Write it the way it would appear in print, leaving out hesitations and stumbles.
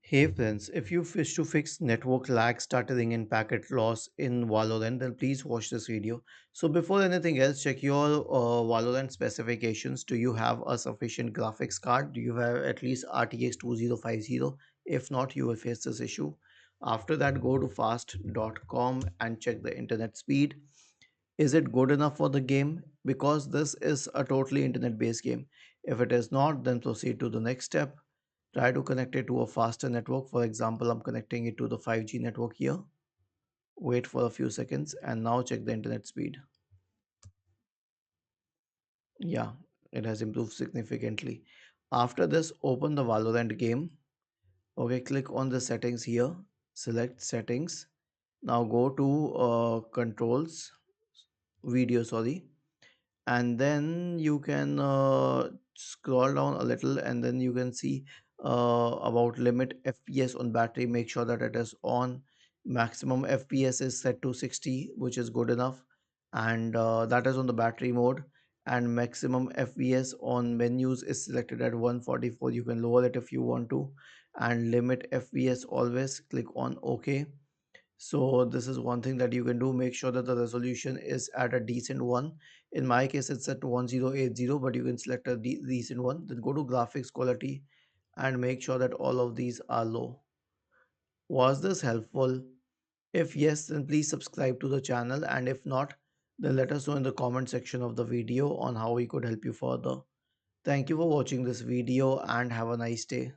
Hey friends, if you wish to fix network lag, stuttering, and packet loss in Valorant, then please watch this video. So before anything else, check your Valorant specifications. Do you have a sufficient graphics card? Do you have at least RTX 2050? If not, you will face this issue. After that, go to fast.com and check the internet speed. Is it good enough for the game? Because this is a totally internet based game. If it is not, then proceed to the next step. Try to connect it to a faster network. For example, I'm connecting it to the 5G network here. Wait for a few seconds and now check the internet speed. Yeah, it has improved significantly. After this, open the Valorant game. Okay, click on the settings here. Select settings. Now go to controls, video, sorry, and then you can scroll down a little and then you can see about limit fps on battery. Make sure that it is on. Maximum fps is set to 60, which is good enough, and that is on the battery mode. And maximum fps on menus is selected at 144. You can lower it if you want to. And limit fps always click on ok. So this is one thing that you can do. Make sure that the resolution is at a decent one. In my case, it's at 1080, but you can select a decent one. Then go to graphics quality and make sure that all of these are low. Was this helpful? If yes, then please subscribe to the channel. And if not, then let us know in the comment section of the video on how we could help you further. Thank you for watching this video and have a nice day.